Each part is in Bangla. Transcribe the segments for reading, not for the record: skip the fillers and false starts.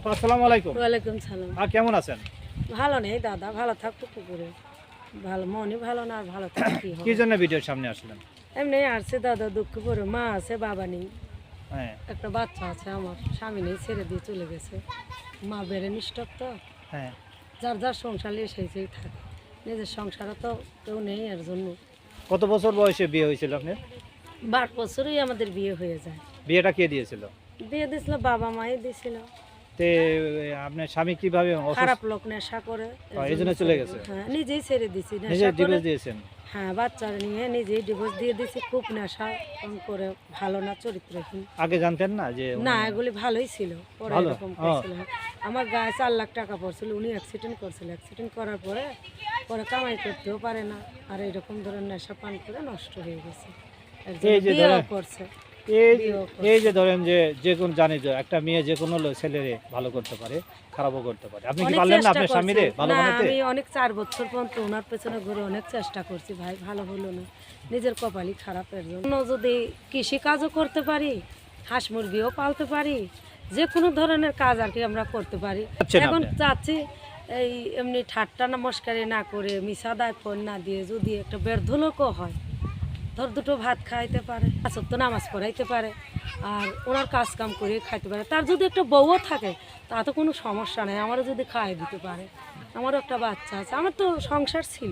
আপা আসসালামু আলাইকুম। ওয়ালাইকুম সালাম। আর কেমন আছেন? ভালো নেই দাদা, ভালো থাকতো কি করে? ভালো মনই ভালো না, আর ভালো থাকতে কি কি হবে? জন্য ভিডিওর সামনে আসলেন? এমনি আসছে দাদা, দুঃখ করে মা আছে, বাবা নেই, হ্যাঁ একটা বাচ্চা আছে, আমার স্বামী নেই, ছেড়ে দিয়ে চলে গেছে। মা বেড়ে নিষ্ঠক তো, হ্যাঁ। যার যার সংসার নিয়ে সেই থাকে, নিজের সংসারে তো কেউ নেই। এর জন্য কত বছর বয়সে বিয়ে হয়েছিল আপনার? 12 বছরই আমাদের বিয়ে হয়ে যায়। বিয়েটা কে দিয়েছিল? বিয়ে দিয়েছিল বাবা মাই দিয়েছিল। তে আপনার স্বামী কিভাবে খারাপ লোক, নেশা করে, এই জন্য চলে গেছে? হ্যাঁ নিজেই ছেড়ে দিছি, নিজে নেশা করে। ডিভোর্স দিয়েছেন? হ্যাঁ, বাচ্চা নিয়ে নিজেই ডিভোর্স দিয়ে দিছি। খুব নেশা করে, ভালো না, চরিত্রহীন। আগে জানতেন না যে না, এগুলি ভালোই ছিল, পরে ভালো? এরকম করছিল। আমার গায়ে 4 লাখ টাকা পড়ছিল, উনি অ্যাক্সিডেন্ট করছিল। অ্যাক্সিডেন্ট করার পরে পরে কামাই করতেও পারে না, আর এরকম ধরনের নেশা পান করে নষ্ট হয়ে গেছে। একজন এই যে বিয়েও ধরেন- করছে। এই যে ধরেন যে কোন জানি যে একটা মেয়ে যে কোনো ছেলেরে ভালো করতে পারে, খারাপও করতে পারে। আপনি কি অনেক পারলেন না চেষ্টা আপনার করছি। স্বামীরে ভালো না, বানাতে? আমি অনেক 4 বছর পর্যন্ত ওনার পেছনে ঘুরে অনেক চেষ্টা করছি ভাই, ভালো হলো না। নিজের কপালই খারাপের জন্য। যদি কৃষি কাজও করতে পারি, হাঁস মুরগিও পালতে পারি, যে কোনো ধরনের কাজ আর কি আমরা করতে পারি। চাচ্ছেন এখন আপনি? চাচ্ছি এই এমনি ঠাট্টা না মস্কারি না করে, মিশা দায় ফোন না দিয়ে, যদি একটা ব্যর্থ লোকও হয়, ধর দুটো ভাত খাইতে পারে, আসত নামাজ পড়াইতে পারে, আর ওনার কাজ কাম করে খাইতে পারে, তার যদি একটা বউও থাকে তাতে কোনো সমস্যা নেই, আমারও যদি খাইয়ে দিতে পারে। আমারও একটা বাচ্চা আছে, আমার তো সংসার ছিল।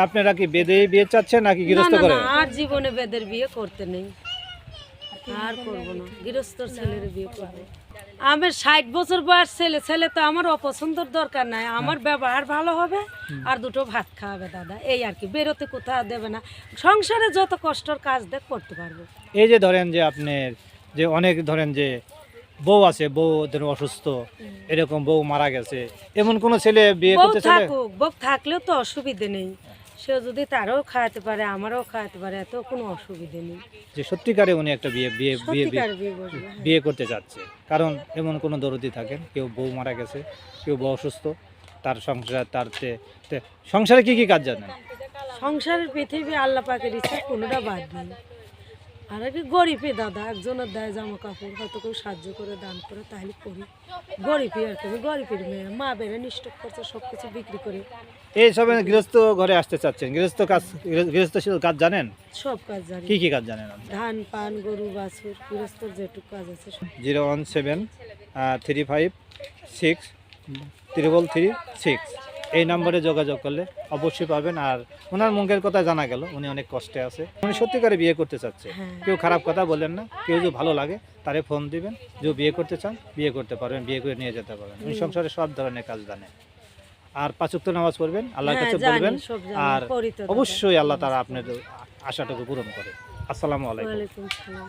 আপনারা কি বেদে বিয়ে চাচ্ছেন নাকি না গৃহস্থ না করে? না, আর জীবনে বেদের বিয়ে করতে নেই, আর করবো না, গৃহস্থর ছেলের বিয়ে করবো। আমার 60 বছর বয়স ছেলে তো আমার অপছন্দের দরকার নাই, আমার ব্যবহার ভালো হবে আর দুটো ভাত খাওয়াবে দাদা, এই আর কি। বেরোতে কোথাও দেবে না, সংসারে যত কষ্টর কাজ দেখ করতে পারবো। এই যে ধরেন যে আপনার যে অনেক ধরেন যে বউ আছে, বউ ধরেন অসুস্থ, এরকম বউ মারা গেছে, এমন কোন ছেলে বিয়ে বউ করতে চাইলে? থাকুক, বউ থাকলেও তো অসুবিধে নেই, সে যদি তারও খাওয়াতে পারে আমারও খাওয়াতে পারে, এত কোনো অসুবিধে নেই। যে সত্যিকারে উনি একটা বিয়ে বিয়ে বিয়ে সত্যিকার বিয়ে করবে, হ্যাঁ। বিয়ে করতে যাচ্ছে, কারণ এমন কোনো দরদি থাকেন, কেউ বউ মারা গেছে, কেউ বউ অসুস্থ, তার সংসার তার সংসারে কি কি কাজ জানেন? সংসারের পৃথিবী আল্লাহ পাকের ইচ্ছা, কোনোটা বাদ নেই। আর কি গরিবই দাদা, একজনের দেয় জামা কাপড়, হয়তো কেউ সাহায্য করে, দান করে, তাহলে করি। গরিবই আর কি, আমি গরিবের মেয়ে, মা বেড়ে নিষ্ঠক করছে, সব কিছু বিক্রি করে এই সব গৃহস্থ ঘরে আসতে চাচ্ছেন, গৃহস্থ কাজ জানেন? সব কাজ জানি। কি কি কাজ জানেন আপনি? ধান পান, গরু বাছুর, গৃহস্থর যেটুকু কাজ আছে সব। 01735633336 এই নম্বরে যোগাযোগ করলে অবশ্যই পাবেন। আর ওনার মুখের কথা জানা গেল উনি অনেক কষ্টে আছে, উনি সত্যিকারে বিয়ে করতে চাচ্ছে। হ্যাঁ। কেউ খারাপ কথা বললেন না, কেউ যদি ভালো লাগে তারে ফোন দিবেন, যে বিয়ে করতে চান বিয়ে করতে পারবেন, বিয়ে করে নিয়ে যেতে পারবেন। উনি সংসারে সব ধরনের কাজ জানে। আর 5 ওয়াক্ত নামাজ পড়বেন, আল্লাহর হ্যাঁ, কাছে জানি, বলবেন, সব জানি, আর করি তো দাদা। অবশ্যই আল্লাহ তারা আপনার আশাটুকু পূরণ করে। আসসালামু আলাইকুম। ওয়ালাইকুম সালাম।